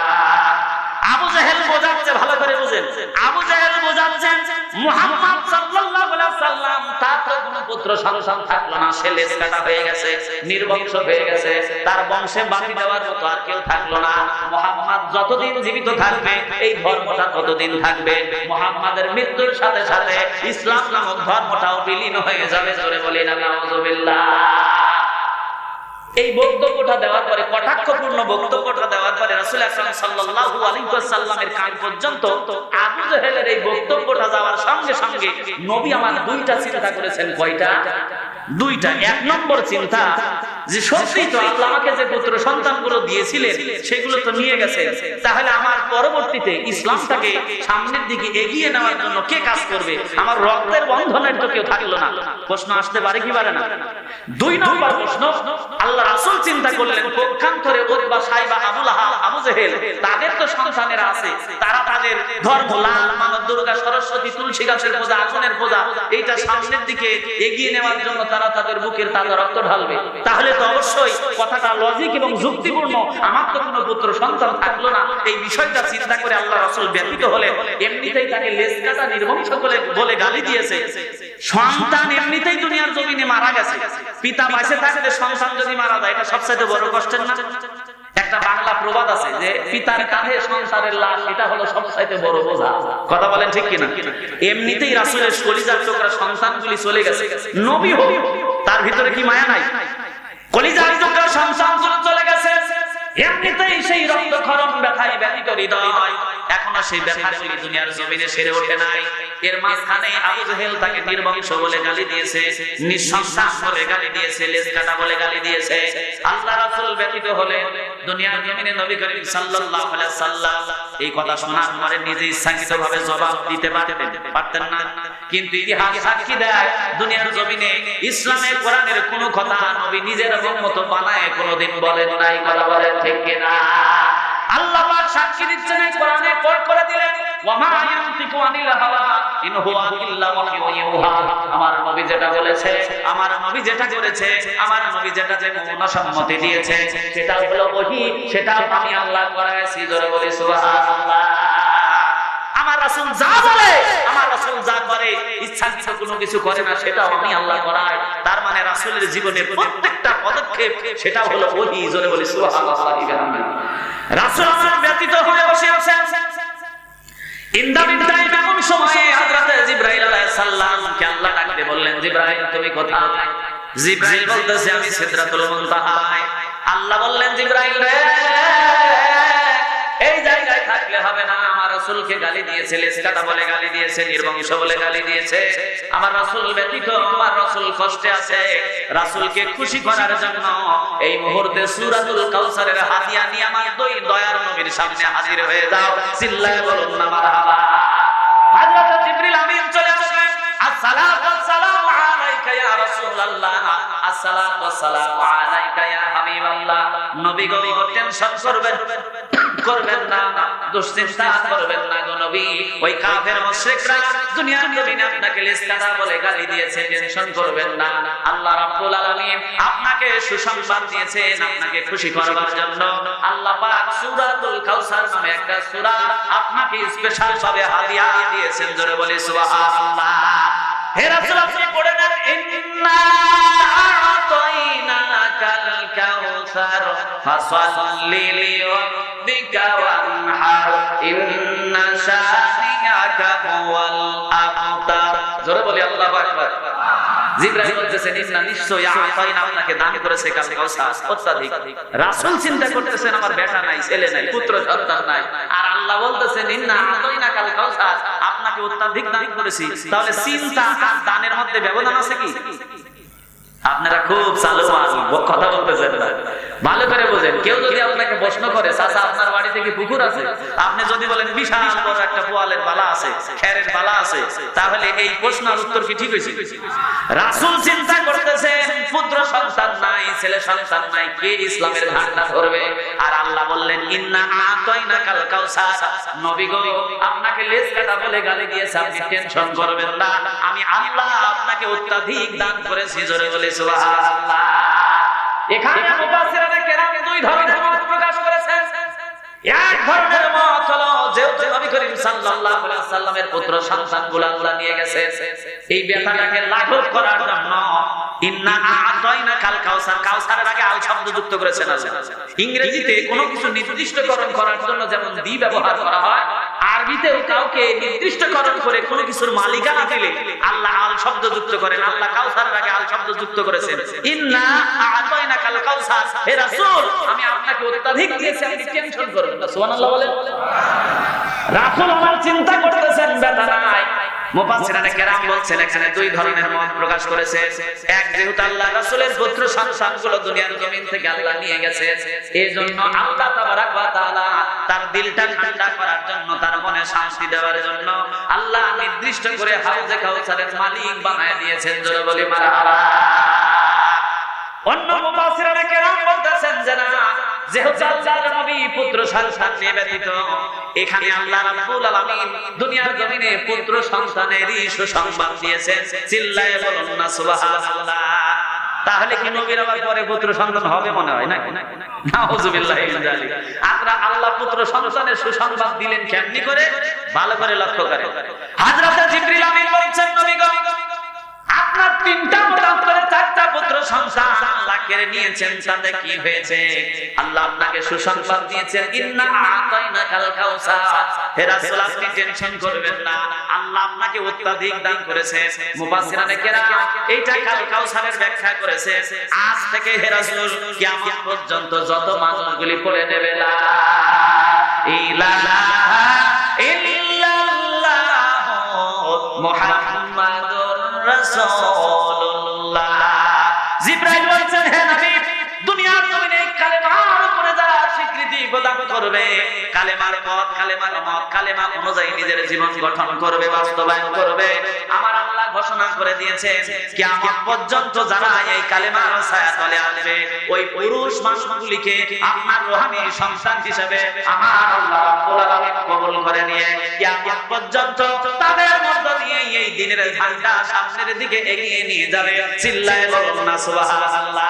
A: আবু জাহেল বোঝাচ্ছে, ভালো করে বুঝেন, আবু জাহেল বোঝাচ্ছেন মুহাম্মদ সাল্লাল্লাহু আলাইহি ওয়াসাল্লাম তার তো কোনো পুত্র সন্তান থাকলো না, সে লেজ কাটা হয়ে গেছে, নির্বংশ হয়ে গেছে, তার বংশে বাতি দেওয়ার মতো আর কেউ থাকলো না। মুহাম্মদ যতদিন জীবিত থাকবে এই ধর্মটা ততদিন থাকবে। মুহাম্মাদের মৃত্যুর সাথে সাথে ইসলাম নামক ধর্মটাও বিলীন হয়ে যাবে। জোরে বলি না নাউজুবিল্লাহ। এই বক্তব্যটা দেওয়ার পরে, কটাক্ষপূর্ণ বক্তব্যটা দেওয়ার পরে রাসূল আকরাম সাল্লাল্লাহু আলাইহি ওয়াসাল্লামের কান পর্যন্ত আবু জাহেলের এই বক্তব্যটা যাওয়ার সঙ্গে সঙ্গে নবী আমার 2টা চিন্তা করেছেন। কয়টা? 2টা। 1 নম্বর চিন্তা যে সত্যি তো আল্লাহ আমাকে যে পুত্র সন্তানগুলো দিয়েছিলেন সেগুলো তো নিয়ে গেছে, তাহলে আমার পরবর্তীতে ইসলামটাকে সামনের দিকে এগিয়ে নেওয়ার জন্য কে কাজ করবে? আমার রক্তের বন্ধনের তো কেউ থাকলো না। প্রশ্ন আসতে পারে কি পারে না? 2 নম্বর প্রশ্ন, আল্লাহ রাসূল চিন্তা করলেন পক্ষান্তরে উতবা, সাইবা, আবু লাহাব, আবু জাহেল তাদের তো সন্তানেরা আছে, তারা তাদের ধর্ম লাল, মানব, দুর্গা, সরস্বতী, তুলসী গাছের পূজা, আগুনের পূজা, এইটা সামনের দিকে এগিয়ে নেওয়ার জন্য তারা তাদের বুকের তাজা রক্ত ঢালবে। তাহলে তো অবশ্যই কথাটা লজিক এবং যুক্তিপূর্ণ। আমার তো কোনো পুত্র সন্তান থাকলো না, এই বিষয়টা চিন্তা করে আল্লাহ রাসূল ব্যতীত হলেন। এমনিতেই তাকে লেজ কাটা, নির্বংশ বলে গালি দিয়েছে। সন্তান এমনিতেই দুনিয়ার জমিনে মারা গেছে, পিতা বেঁচে থাকলে সন্তান যদি মারা যায় এটা সবচেয়ে বড় কষ্টের না? একটা একটা বাংলা প্রবাদ আছে যে পিতার কাঁধে সংসারের লাশ, এটা হলো সবচাইতে বড় বোঝা। কথা বলেন ঠিক কিনা? এমনিতেই রাসূলের কলিজার টুকরা সন্তানগুলি চলে গেছে, নবী হোক তার ভিতরে কি মায়া নাই? কলিজার টুকরা সন্তানগুলো চলে গেছে, এমনিতেই সেই রক্তক্ষরণ ব্যথায় ব্যথিত হৃদয়, এখনো সেই ব্যথাগুলি দুনিয়ার জমিনে সেরে ওঠে নাই। এর মাঝখানে আবু জেহেল তাকে নির্বংশ বলে গালি দিয়েছে, নিঃসন্তান বলে গালি দিয়েছে, লেজ কাটা বলে গালি দিয়েছে। আল্লাহ রাসূল ব্যথিত হলেন, দুনিয়ার জমিনে নবী করিম সাল্লাল্লাহু আলাইহি ওয়াসাল্লাম এই কথা শোনার পরে নিজে ইচ্ছাকৃতভাবে জবাব দিতে পারতেন না, কিন্তু ইতিহাস সাক্ষী দেয় দুনিয়ার জমিনে ইসলামের কোরআনের কোনো কথা নবী নিজের মতো বানায় কোনোদিন বলেন নাই। কথা বলেন ঠিক কিনা? আল্লাহ পাক সাক্ষী দিচ্ছেন, কোরআনে কোট করে দিলেন, ওয়া মা ইয়ানতিকু আনিল হাওয়া ইন হুয়া ইল্লা ওয়াহয়ুন ইউহা। আমার নবী যেটা বলেছে, আমার নবী যেটা করেছে, আমার নবী যেটা যে মনসম্মতি দিয়েছে সেটা হলো ওহী, সেটা আমি আল্লাহ করাইছি। জোরে বলি সুবহানাল্লাহ। আমার রাসূল যা বলে, আমার রাসূল যা করে, ইচ্ছাকৃত কোনো কিছু করে না, সেটাও আমি আল্লাহ করাই। তার মানে রাসূলের জীবনের প্রত্যেকটা পদক্ষেপ সেটা হলো ওহী। জোরে বলি সুবহানাল্লাহ। রাসূল আমার ব্যতীত হয়ে বসে আছেন। ইনদাবিন টাইম এমন সময়ে হযরত জিবরাইল আলাইহিস সালামকে আল্লাহ ডাকতে বললেন, জিবরাইল তুমি কোথায়? জিবরাইল বলতেছে আমি সিদরাতুল মুনতাহায়। আল্লাহ বললেন, জিবরাইল রে, এই জায়গায় থাকলে হবে না। আমার রাসূলকে গালি দিয়েছে, লেজ কাটা বলে গালি দিয়েছে, নির্বংশ বলে গালি দিয়েছে। আমার রাসূল ব্যতীত আমার রাসূল কষ্টে আছে। রাসূলকে খুশি করার জন্য এই মুহূর্তে সূরাতুল কাউসারের হাদিয়া নিয়ে আমার দয়ার নবীর সামনে হাজির হয়ে যাও। চিল্লায়ে বলুন না মারহাবা। হযরত জিবরিল আমিন চলে আসলেন। আসসালাতু ওয়াসসালামু আলাইকা ইয়া রাসূলুল্লাহ, আসসালাতু ওয়াসসালামু আলাইকা ইয়া হাবিবাল্লাহ। নবী গো, টেনশন করবেন না, দুশ্চিন্তা করবেন না গো নবী। ওই কাফের মুশরিকরা দুনিয়ার জমিনে আপনাকে লেজ কাটা বলে গালি দিয়েছে, টেনশন করবেন না। আল্লাহ রাব্বুল আলামিন আপনাকে সুসংবাদ দিয়েছেন, আপনাকে খুশি করবার জন্য আল্লাহ পাক সূরাতুল কাউসার নামে একটা সূরা আপনাকে স্পেশাল ভাবে হাদিয়া দিয়েছেন। জোরে বলি সুবহানাল্লাহ। হে রাসূল, আপনি পড়ে নেন, ইন্না আতাইনাকাল কাউসার ফাসাল্লি লিরাব্বিকা ওয়ানহার ইন্না শানিয়াকা হুয়াল আবতার। জোরে বলি আল্লাহু আকবার। জিবরাইল বলতেছেন, ইন্না নিশ্চয় আতাইনা আপনাকে দান করেছে কাল কাউসার, অত্যাধিক। রাসূল চিন্তা করতেছেন আমার বেটা নাই, ছেলে নাই, পুত্র সন্তান নাই, আর আল্লাহ বলতেছেন ইন্না আতাইনা কাল কাউসার আপনাকে অত্যাধিক দান করেছি। তাহলে চিন্তা আর দানের মধ্যে ব্যবধান আছে কি? আপনারা খুব চালুমান কথা বলতেছেন না, ভালো করে বোঝেন। কেউ যদি আপনাকে প্রশ্ন করে, চাচা আপনার বাড়িতে কি পুকুর আছে? আপনি যদি বলেন বিশাল বড় একটা পোয়ালের বালা আছে, খেরের বালা আছে, তাহলে এই প্রশ্নের উত্তর কি ঠিক হয়েছে? রাসূল চিন্তা করতেছেন পুত্র সন্তান নাই, ছেলে সন্তান নাই, কে ইসলামের ঝান্ডা ধরবে? আর আল্লাহ বললেন, ইন্না আতাইনাকাল কাউসার। নবী গো, আপনাকে লেজ কাটা বলে গালি দিয়েছে, আপনি টেনশন করবেন না, আমি আল্লাহ আপনাকে অত্যাধিক দান করেছি। জোরে বলে সুবহানাল্লাহ। এখানে মুফাসসিররা কেরাম দুই ধরনের মত প্রকাশ করেছেন। এক ধরনের মত হলো, যেহেতু নবী করিম সাল্লাল্লাহু আলাইহি ওয়াসাল্লামের পুত্র সন্তানগুলো আল্লাহ নিয়ে গেছে, এই ব্যথাটাকে লাঘব করার জন্য ইন্না আতাইনাকাল কাউসার, কাউসারের আগে আল শব্দ যুক্ত করেছেন আল্লাহ। ইংরেজিতে কোনো কিছু নির্দিষ্টকরণ করার জন্য যেমন দি ব্যবহার করা হয়, আরবিতেও কাউকে নির্দিষ্টকরণ করে কোনো কিছুর মালিকানা দিলে আল্লাহ আল শব্দ যুক্ত করেন। আল্লাহ কাউসারের আগে আল শব্দ যুক্ত করেছেন, ইন্না আতাইনাকাল কাউসার। হে রাসূল, আমি আপনাকে অত্যাধিক দিয়েছি, আপনি টেনশন করবেন না। সুবহানাল্লাহ বলেন। রাসূল আমার চিন্তা করতেছেন, ব্যথা নাই। মুফাসসিররা কেরাম বলছেন, এখানে দুই ধরনের মত প্রকাশ করেছে। এক, যেহেতু আল্লাহ রাসূলের পুত্র সন্তানগুলো দুনিয়ার জমিন থেকে আল্লাহ নিয়ে গেছে, এজন্য আল্লাহ তাবারাক ওয়া তাআলা তার দিলটা ঠান্ডা করার জন্য, তার মনে শান্তি দেওয়ার জন্য আল্লাহ নির্দিষ্ট করে হাউজে কাউসারের মালিক বানায় দিয়েছেন। জোরে বলি মারহাবা। অন্য মুফাসসিররা কেরাম বলতেছেন যে না, যেহেতু আল্লাহর নবী পুত্র সন্তান নিয়ে ব্যতীত, এখানে আল্লাহ রাব্বুল আলামিন দুনিয়ার জমিনে পুত্র সন্তানেরই সুসংবাদ দিয়েছেন। চিল্লায়ে বলুন না সুবহানাল্লাহ। তাহলে কি নবীর আবার পরে পুত্র সন্তান হবে মনে হয় না? নাউযুবিল্লাহি মিন যালিক। আপনারা আল্লাহ পুত্র সন্তানের সুসংবাদ দিলেন কেমনি করে? ভালো করে লক্ষ্য করেন। হযরত জিবরিল আমিন বলেছেন, নবী গো, আপনার তিনটা মতান্তরে চারটা পুত্র সন্তান আল্লাহ কেড়ে নিয়েছেন, তাতে কি হয়েছে? আল্লাহ আপনাকে সুসংবাদ দিয়েছেন, ইন্না আতাইনাকাল কাউসার। হে রাসূল, আপনি টেনশন করবেন না, আল্লাহ আপনাকে অত্যাধিক দান করেছে। মুফাসসিরানে কেরাম এইটা কাল কাউসারের ব্যাখ্যা করেছে, আজ থেকে হে রাসূল কিয়ামত পর্যন্ত যত মানুষগুলি পড়ে নেবে লা ইলাহা ইল্লাল্লাহ মুহাম্মাদুর রাসূলুল্লাহ। জিবরাইল বলছেন, হে নবী, দুনিয়ার জমিনে কালেমার উপরে যারা স্বীকৃতি প্রদান করবে, কালেমার পথ, কালেমার মত, কালেমা অনুযায়ী নিজের জীবন গঠন করবে, বাস্তবায়ন করবে, আমার আল্লাহ ঘোষণা করে দিয়েছেন কিয়ামত পর্যন্ত যারা এই কালেমার ছায়াতলে আসবে, ওই পুরুষ মানুষগুলিকে আপনার রূহানি সন্তান হিসেবে আমার আল্লাহ রাব্বুল আলামিন কবুল করে নিয়ে কিয়ামত পর্যন্ত তাদের মধ্য দিয়ে এই দিনের ঝান্ডা সামনের দিকে এগিয়ে নিয়ে যাবে। চিল্লায়ে বলুন না সুবহানাল্লাহ।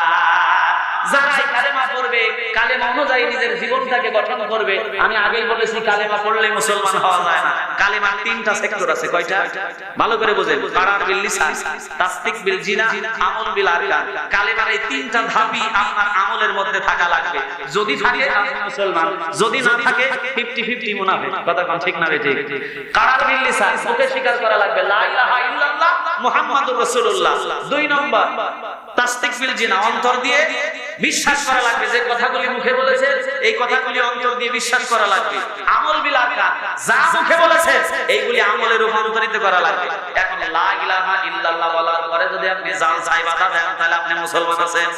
A: যারা কালেমা পড়বে, কালেমা অনুযায়ী নিজের জীবনটাকে গঠন করবে। আমি আগেই বলেছি, কালেমা পড়লে মুসলমান হওয়া যায় না। কালেমার তিনটা সেক্টর আছে। কয়টা? ভালো করে বুঝেন। ইকরার বিল লিসান, তাসদিক বিল জিনা, আমল বিল আরকান। কালেমার এই তিনটা ধাপই আপনার আমলের মধ্যে থাকা লাগবে। যদি থাকে আপনি মুসলমান, যদি না থাকে 50-50 মুনাফিক। কথা কোন ঠিক না বেঠিক? ইকরার বিল লিসান, মুখে স্বীকার করা লাগবে লা ইলাহা ইল্লাল্লাহ মুহাম্মাদুর রাসূলুল্লাহ। 2 নম্বর তাসদিক বিল জিনা, অন্তর দিয়ে বিশ্বাস করা লাগবে, যে কথাগুলি মুখে বলেছে এই কথাগুলি অন্তর দিয়ে বিশ্বাস করা লাগবে। আমল বিল আরকান, যা মুখে বলেছে এইগুলি আমলে রূপান্তরিত করা লাগবে। এখন লা ইলাহা ইল্লাল্লাহ বলার পরে যদি আপনি জাল চাই বাধা দেন, তাহলে আপনি মুসলমান আছেন।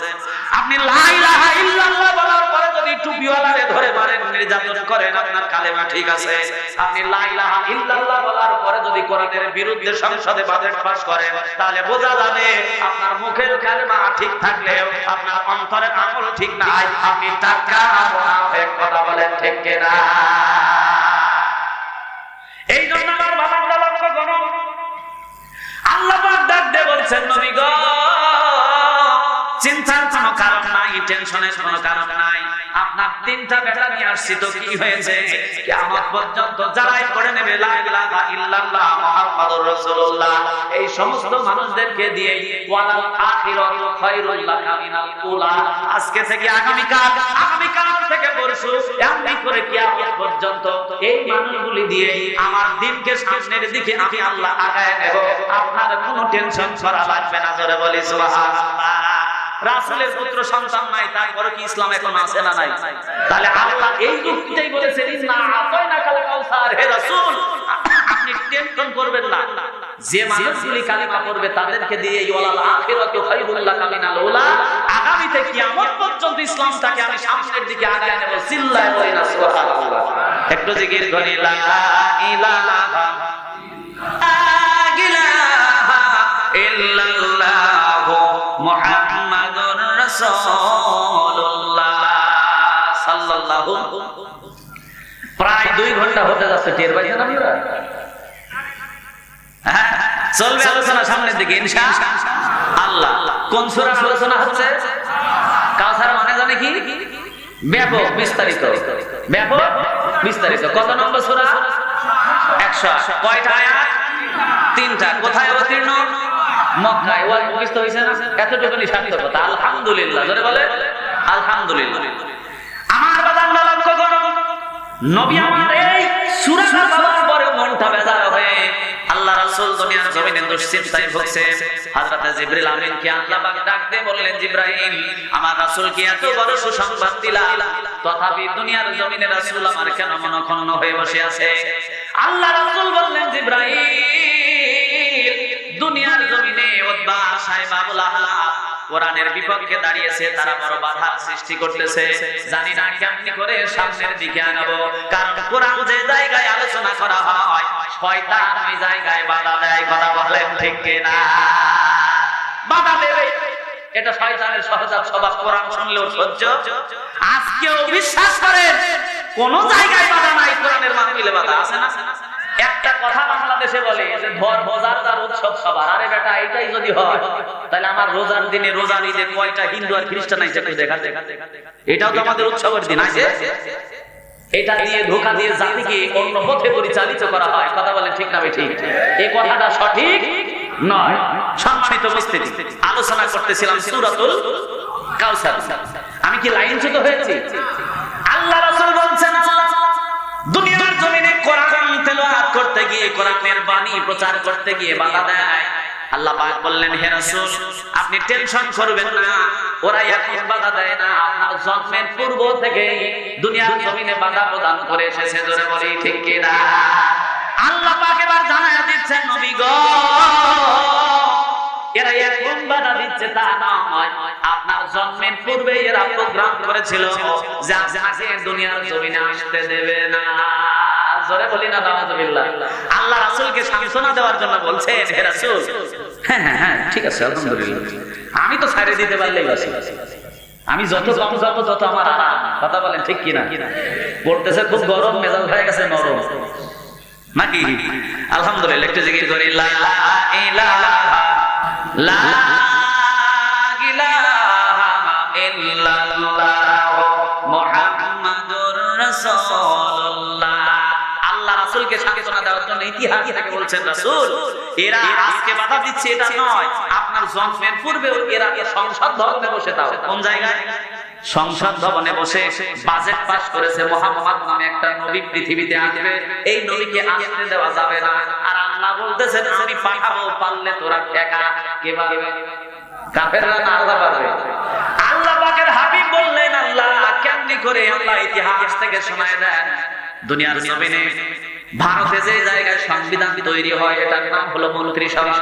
A: আপনি লা ইলাহা ইল্লাল্লাহ বলার পরে যদি টুপিওয়ালারে ধরে মারেন, নির্যাতন করেন, আপনার কালেমা ঠিক আছে। আপনি লা ইলাহা ইল্লাল্লাহ বলার পরে যদি কোরআনের বিরুদ্ধে সংসদে বাজেট পাস করেন, তাহলে বোঝা যাবে আপনার মুখের কালেমা ঠিক থাকলেও আপনার অন্তরের আমল ঠিক নাই। আপনি টাকা মুনাফিক। কথা বলেন ঠিক কিনা? এই জন্য আমার বাবারা লক্ষ্য করুন, আল্লাহ পাক ডাক দিয়ে বলছেন, নবী গো, চিন্তার কোনো কারণ নাই, টেনশনের কোনো কারণ নাই। আপনার তিনটা বেটা নিয়ে আসছি, তো কি হয়েছে? কিয়ামত পর্যন্ত যারাই পড়ে নেবে লা ইলাহা ইল্লাল্লাহ মুহাম্মাদুর রাসূলুল্লাহ, এই সমস্ত মানুষদেরকে দিয়ে ওয়ালাল আখিরাতু খায়রুল লাকা মিনাল উলা। আজকে থেকে আগামীকাল, আগামীকাল থেকে পরশু, এমনি করে কিয়ামত পর্যন্ত এই মানুষগুলি দিয়ে আমার দিনকে সামনের দিকে আমি আল্লাহ আগায় নেব। আপনার কোনো টেনশন করা লাগবে না। জোরে বলি সুবহানাল্লাহ। রাসূলের পুত্র সন্তান নাই, তারপরে কি ইসলাম এখন আছে না নাই? তাহলে আল্লাহ এই যুক্তিটাই বলেছেন, ইন্না আতাইনাকাল কাউসার। হে রাসূল, আপনি টেনশন করবেন না, যে মানুষগুলি কালেমা পড়বে তাদেরকে দিয়ে ওয়ালাল আখিরাতু খায়রুল লাকা মিনাল উলা, আগামীতে কিয়ামত পর্যন্ত ইসলামটাকে আমি সামনের দিকে আগায় নেব। চিল্লায়ে বলেন সুবহানাল্লাহ। একটু জিকির করি, লা ইলাহা ইল্লাল্লাহ মুহাম্মাদুর রাসূলুল্লাহ সাল্লাল্লাহু। প্রায় 2 ঘন্টা হতে যাচ্ছে, টের পাইছেন আপনারা? হ্যাঁ, চলবে আলোচনা সামনের দিকে ইনশাআল্লাহ। কোন সূরার আলোচনা হচ্ছে? কাউসার মানে জানে কি? ব্যাপক বিস্তারিত, ব্যাপক বিস্তারিত। কত নম্বর সূরা? 100। কয়টা আয়াত? 3টা। কোথায় অবতীর্ণ? মক্কায়। ওয়াজ মুখস্থ হইছে না? এতটুকুনি সার্থকতা। আলহামদুলিল্লাহ। জোরে বলে আলহামদুলিল্লাহ। আমার বান্দা লক্ষ্য করো, নবী আমার এই সূরাটা পড়ার পরে মনটা বেজার হয়ে আল্লাহ রাসূল দুনিয়ার জমিনে দুশ্চিন্তায় ভুগছে। হযরত জিবরিল আমিনকে আল্লাহ পাক ডাক দিয়ে বললেন, জিবরাইল, আমার রাসূলকে এত বড় সুসংবাদ দিলা, তথাপি দুনিয়ার জমিনে রাসূল আমার কেন মনক্ষুণ্ণ হয়ে বসে আছে? আল্লাহ রাসূল বললেন, জিবরাইল, দুনিয়ার জমিনে উতবা সাইবা আবু লাহাব কোরআনের বিপক্ষে দাঁড়িয়েছে, তারা বড় বাধার সৃষ্টি করতেছে। জানি না কেমনি করে সামনের দিকে আনাবো, কারণ কোরআন যে জায়গায় আলোচনা করা হয়, শয়তান ওই জায়গায় বাধা দেয়। কথা বলেন ঠিক কিনা? বাধা দেবে, এটা শয়তানের সহজাত স্বভাব। কোরআন শুনলেও সহ্য। আজকেও বিশ্বাস করেন, কোন জায়গায় বাধা নাই, কোরআনের মাহফিলে বাধা আছে না? একটা কথা বাংলাদেশে বলে যে রোজার উৎসব সবার। আরে বেটা, এটাই যদি হয় তাহলে আমার রোজার দিনে, রোজার ঈদে কয়টা হিন্দু আর খ্রিস্টান আছে একটু দেখা। এটাও তো আমাদের উৎসবের দিন আছে। এটা দিয়ে ধোঁকা দিয়ে জাতিকে অন্য পথে পরিচালিত করা হয়। কথা বলেন ঠিক না? ঠিক। এই কথাটা সঠিক নয়। সম্মানিত উপস্থিতি, আলোচনা করতেছিলাম সূরাতুল কাউসার। আমি কি লাইনচ্যুত হয়েছি? আল্লাহ রাসূল বলছেন, আল্লাহ দুনিয়ার জমিনে কোরআন তেলাওয়াত করতে গিয়ে, কোরআনের বাণী প্রচার করতে গিয়ে বাধা দেয়। আল্লাহ পাক বললেন, হে রাসূল আপনি টেনশন করবেন না, ওরা এখন বাধা দেয় না, আপনার জন্মের পূর্ব থেকে দুনিয়ার জমিনে বাধা প্রদান করে এসেছে। জোরে বলি ঠিক কি না? আল্লাহ পাক এবার জানায়া দিচ্ছেন, নবী গো এরা এখন বাধা দিচ্ছে তা নয়, আপনার জন্মের পূর্বে এরা প্রোগ্রাম করেছিল যে আপনাকে দুনিয়ার জমিনে আসতে দেবে না। জোরে বলি না নাউযুবিল্লাহ। আল্লাহ রাসূলকে সান্ত্বনা দেওয়ার জন্য বলছেন, হে রাসূল হ্যাঁ হ্যাঁ হ্যাঁ ঠিক আছে আলহামদুলিল্লাহ, আমি তো ছাড়ে দিতে পারলেই বাসি, আমি যত কম যাবো তত আমার আরাম। কথা বলেন ঠিক কিনা? পড়তেছে খুব গরম, মেজাজ হয়ে গেছে নরম নাকি? আলহামদুলিল্লাহ। একটু জিকির করি, লা ইলাহা লা ইলাহা ইল্লাল্লাহ মুহাম্মাদুর রাসূলুল্লাহ। আল্লাহ রাসূলকে সান্ত্বনা দেওয়ার জন্য ইতিহাস থেকে বলছেন, রাসূল এরা আজকে বাধা দিচ্ছে এটা নয়, আপনার জন্মের পূর্বে এরা সংসদ ভবনে বসে, তাও কোন জায়গায়? সংসদ ভবনে বসে বাজেট পাস করেছে, মুহাম্মদ নামে একটা নবী পৃথিবীতে আসবে, এই নবীকে আসতে দেওয়া যাবে না। আর আল্লাহ বলতেছেন, আমি পাঠাবো, পারলে তোরা ঠেকা। কে পারবে? কাফেররা না আল্লাহ পারবে? আল্লাহ পাকের হাবিব বললেন, আল্লাহ কেমনি করে? আল্লাহ ইতিহাস থেকে শোনায় দেন, দুনিয়ার জমিনে ভারতে যে জায়গায় সংবিধান তৈরি হয় এটার নাম হলো মন্ত্রিসভা,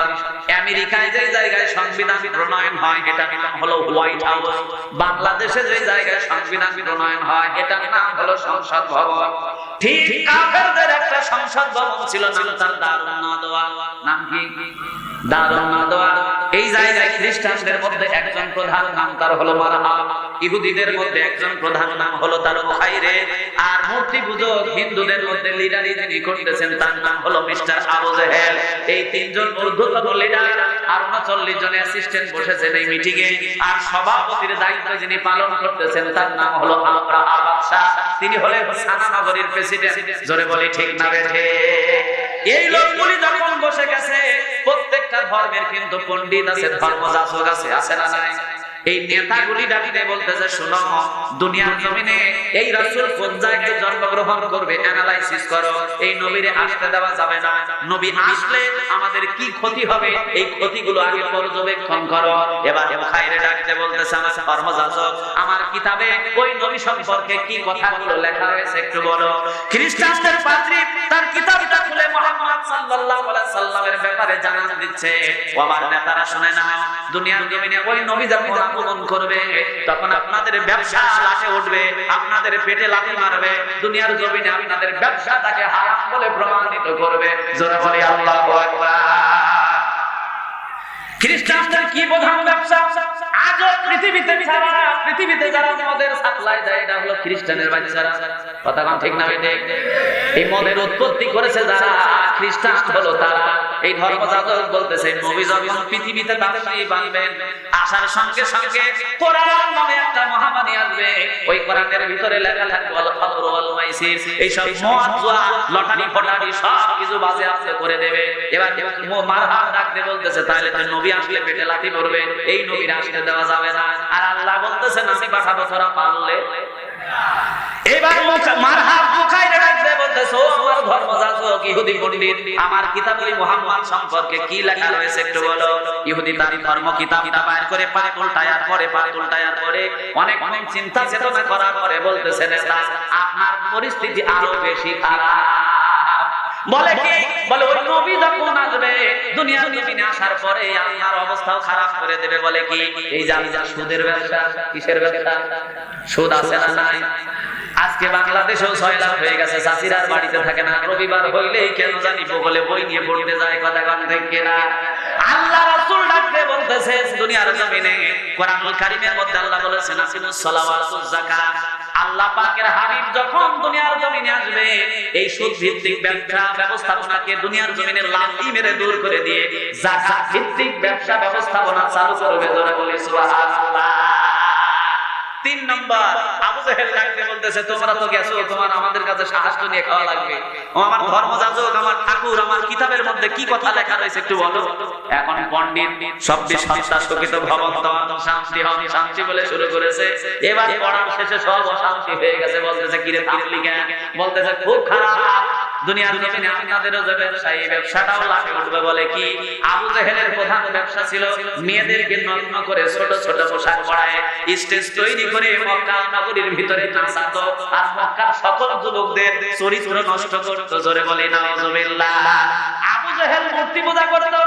A: আমেরিকায় যে জায়গায় সংবিধান প্রণয়ন হয় এটার নাম হলো হোয়াইট হাউস, বাংলাদেশে যে জায়গায় সংবিধান প্রণয়ন হয় এটার নাম হলো সংসদ ভবন। ঠিক কাফেরদের একটা সংসদ ভবন ছিল, নাম তার দারুন নাদওয়া। নাম কি? দারুন নাদওয়া। এই জায়গায় খ্রিস্টানদের মধ্যে একজন প্রধান, নাম তার হলো মারহাব। ইহুদিদের মধ্যে একজন প্রধান, নাম হলো তার খাইরে। আর মূর্তি পূজক হিন্দুদের মধ্যে লিডারি যিনি করতেছেন তার নাম হলো মিস্টার আবু জেহেল। এই তিনজন ঊর্ধ্বতন লিডার আর 39 জন অ্যাসিস্ট্যান্ট বসেছেন এই মিটিং এ। আর সভাপতির দায়িত্ব যিনি পালন করতেছেন তার নাম হলো আবরাহা বাদশা। তিনি হলেন সানা নগরীর প্রেসিডেন্ট। জোরে বলি ঠিক না বেঠে? এই লোকগুলি যখন বসে গেছে, প্রত্যেকটা ধর্মের কিন্তু পণ্ডিত আছে, ধর্মযাজক আছে, আছে না নাই? এই নেতাগুলি ডাকিতে বলতেছে, শোনো দুনিয়ার জমিনে এই রাসূল কোন জায়গায় জন্মগ্রহণ করবে অ্যানালাইসিস করো, এই নবীরে আসতে দেওয়া যাবে না, নবী আসলে আমাদের কি ক্ষতি হবে এই ক্ষতিগুলো আগে পর্যবেক্ষণ করো। এবার খাইরে ডাকতে বলতেছে, আমার ধর্মযাজক আমার কিতাবে ওই নবী সম্পর্কে কি কথাগুলো লেখা হয়েছে একটু বলো। খ্রিস্টানদের পাদ্রী তার কিতাবটা খুলে মুহাম্মদ সাল্লাল্লাহু আলাইহি সাল্লামের ব্যাপারে জানান দিচ্ছে, ও আমার নেতারা শুনে নাও, দুনিয়ার জমিনে ওই নবী যখন আগমন করবে তখন আপনাদের ব্যবসা লাটে উঠবে, আপনাদের পেটে লাথি মারবে, দুনিয়ার জমিনে আপনাদের ব্যবসাটাকে হারাম বলে প্রমাণিত করবে। জোরে বলি আল্লাহু আকবার। খ্রিস্টানদের কি প্রধান ব্যবসা? আজও পৃথিবীতে যারা মদের সাপ্লাই দেয় এটা হলো খ্রিস্টানের বাচ্চারা। কথা কোন ঠিক না বেঠিক? এই মদের উৎপত্তি করেছে যারা, খ্রিস্টান হলো তারা। এই ধর্মযাজক বলতেছে, নবী যখন পৃথিবীতে তাশরীফ আনবেন, আসার সঙ্গে সঙ্গে কোরআন নামে একটা মহামারী আসবে, ওই কোরআনের ভিতরে লেখা থাকবে আল খামরু ওয়াল মাইসির, এই সব মদ জুয়া লটারি ফটারি সব কিছু বাজেয়াপ্ত করে দেবে। এবার মারহাব ডাকতে বলতেছে, তাহলে তো নবী আসলে পেটে লাথি পড়বে, এই নবীর আসতে দেওয়া যাবে না। আর আল্লাহ বলতেছেন, আমি পাঠাবো, তোরা পারলে। এবার মারহাব মুখাইরে ডাকতে বলতেছে, ও আমার ধর্মযাজক ইহুদি পণ্ডিত, আমার কিতাবে মুহাম্মদ সম্পর্কে কি লেখা রয়েছে একটু বলো। ইহুদি তার ধর্ম কিতাবটা বাইর করে পা উল্টায়ার পরে অনেক অনেক চিন্তা চেতনা করার পরে বলতেছে, নেতা আপনার পরিস্থিতি আরো বেশি খারাপ। বলে কি? বলে ওই নবী যখন আসবে দুনিয়ার জমিনে আসার পরে আপনার অবস্থাও খারাপ করে দেবে। বলে কি? এই যা সুদের ব্যবসা। কিসের ব্যবসা? সুদ আছে না নাই? আজকে বাংলাদেশেও 6 লাখ হয়ে গেছে, চাচিরা আর বাড়িতে থাকে না, রবিবার হইলেই কেন জানি বলে বই নিয়ে পড়তে যায়। কথা কোন ঠিক কিনা? আল্লাহ রাসূল ডাকতে বলতেছে, দুনিয়ার জমিনে কোরআনুল কারীমের মধ্যে আল্লাহ বলেছেন, আসিমুস সালাওয়াতুজ যাকাত। আল্লাহ পাকের হাবিব যখন দুনিয়ার জমিনে আসবে, এই সুদ ভিত্তিক ব্যবসা ব্যবস্থাপনাকে দুনিয়ার জমিনে লাথি মেরে দূর করে দিয়ে যাকাত ভিত্তিক ব্যবসা ব্যবস্থাপনা চালু করবে। জোরে বলি সুবহানাল্লাহ। 3 নম্বর, আবু জেহেল ডাকতে বলতেছে তোমরা তো গেছো, তোমার আমাদের কাছে সাহায্য নিয়ে খাওয়া লাগবে। ও আমার ধর্মযাজক, আমার ঠাকুর, আমার কিতাবের মধ্যে কি কথা লেখা রয়েছে একটু বলো। এখন পণ্ডিত সবটি সত্তা শোকিত ভবন্ত শান্তি হন শান্তি বলে শুরু করেছে। এবার পড়ার শেষে সব অশান্তি হয়ে গেছে। বলতেছে কিরে থামলি কেন? বলতেছে খুব খারাপ, দুনিয়ার জমিনে আপনাদেরও যে ব্যবসা, এই ব্যবসাটাও লাফে উঠবে। বলে কি? আবু জেহেলের প্রধান ব্যবসা ছিল মেয়েদেরকে নগ্ন করে ছোট ছোট পোশাক পরায় স্টেজ তৈরি করে মক্কা নগরীর ভিতরে নাচাতো আর মক্কার সকল যুবকদের চরিত্র নষ্ট করতো। জোরে বলে নাউজুবিল্লাহ। আবু জেহেল মূর্তি পূজা করতো।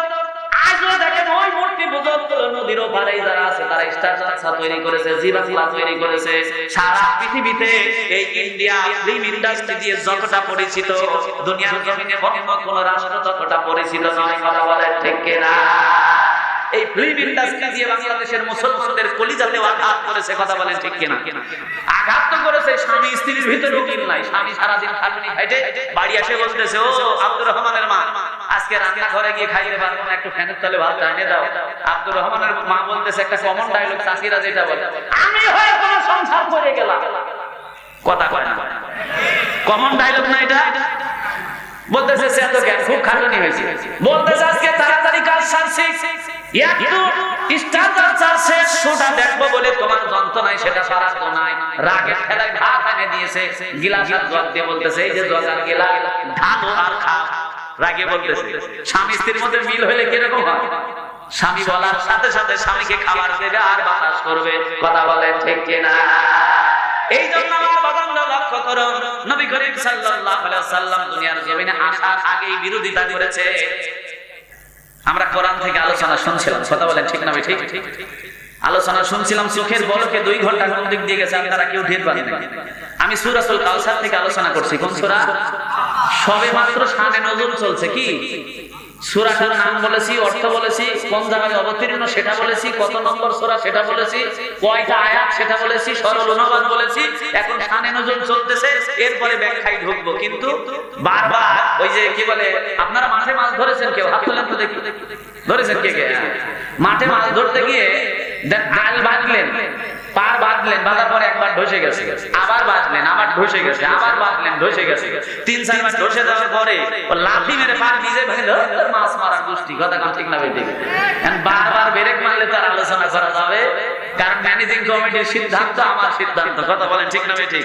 A: আজও দেখেন ওই মূর্তি পূজকগুলো নদীর ওপারে যারা আছে তারা স্ট্যাচু তৈরি করেছে, জিরাফলা তৈরি করেছে। সারা পৃথিবীতে এই ইন্ডিয়া ফিল্ম ইন্ডাস্ট্রি দিয়ে যতটা পরিচিত, দুনিয়ার জমিনে অন্য কোন রাষ্ট্র ততটা পরিচিত নয়। কথা বলেন ঠিক কিনা? এই ফিল্ম ইন্ডাস্ট্রি দিয়ে বাংলাদেশের মুসলমানদের কলিজাতে আঘাত করেছে। কথা বলেন ঠিক কিনা? আঘাত তো করেছে। স্বামী স্ত্রীর ভিতরে উকিল নাই। স্বামী সারাদিন খাটুনি খাইতে বাড়ি এসে বলতেছে, ও আব্দুর রহমানের মা, আজকে রান্না ঘরে গিয়ে খাইতে পারবো না, একটু ফ্যানের তলে ভাত এনে দাও। আব্দুর রহমানের মা বলতেছে একটা কমন ডায়লগ চাষিরা যেটা বলে, আমি হয়ে কোনো সংসার করে গেলাম। কথা কয় না? কমন ডায়লগ না এটা? বলতেছে সে তো জ্ঞান খুব খাটুনি হয়েছে। বলতেছে আজকে তাড়াতাড়ি কাজ সারছি, একটু স্টার্টার চার্জে সোডা দেখবো বলে তোমার যন্ত্রণায় সেটা সারাতো নাই। রাগের ঠেলায় ভাত এনে দিয়েছে, গিলাস আর জল দিয়ে বলতেছে এই যে জল আর গিলাস ঢালো আর খাও। রাগে বলতেছে। স্বামী স্ত্রীর মধ্যে মিল হলে কিরকম হয়? স্বামী বলার সাথে সাথে স্বামীকে খাবার দেবে আর বাতাস করবে। কথা বলেন ঠিক কিনা? এই জন্য আমার বাবারা লক্ষ্য করুন, নবী করিম সাল্লাল্লাহু আলাইহি ওয়াসাল্লাম দুনিয়ার জমিনে আসার আগেই বিরোধিতা করেছে। আমরা কোরআন থেকে আলোচনা শুনছিলাম। কথা বলেন ঠিক না? ঠিক আলোচনা শুনছিলাম। চোখের বলকে 2 ঘন্টা কোন দিক দিয়ে গেছে আপনারা কেউ ঢের পারেন না। আমি সূরাতুল কাউসার থেকে আলোচনা করছি। কোন সূরা? সবে মাত্র শানে নজুল চলছে। কি সূরাটার নাম বলেছি, অর্থ বলেছি, কোন জায়গায় অবতীর্ণ সেটা বলেছি, কত নম্বর সূরা সেটা বলেছি, কয়টা আয়াত সেটা বলেছি, সরল অনুবাদ বলেছি। এখন শানে নজুল চলতেছে, এরপরে ব্যাখ্যায় ঢুকবো। কিন্তু বারবার ওই যে কি বলে, আপনারা মাঠে মাছ ধরেছেন? কেউ হাত তোলেন তো দেখি। ধরেছেন কে কে? মাঠে মাছ ধরতে গিয়ে আল বাঁধলেন, পার বাঁধলেন, বাঁধার পরে একবার ঢসে গেছে, আবার বাঁধলেন, আবার ঢসে গেছে, আবার বাঁধলেন, ঢসে গেছে। 3-4 বার ঢসে যাওয়ার পরে ও লাঠি মেরে পার নিজে ভেঙে মাছ মারার গোষ্ঠী। কথা ঠিক না বেঠিক? বারবার ব্রেক মারলে তার আলোচনা করা যাবে, কারণ ম্যানেজিং কমিটির সিদ্ধান্ত আমার সিদ্ধান্ত। কথা বলেন ঠিক না বেঠিক?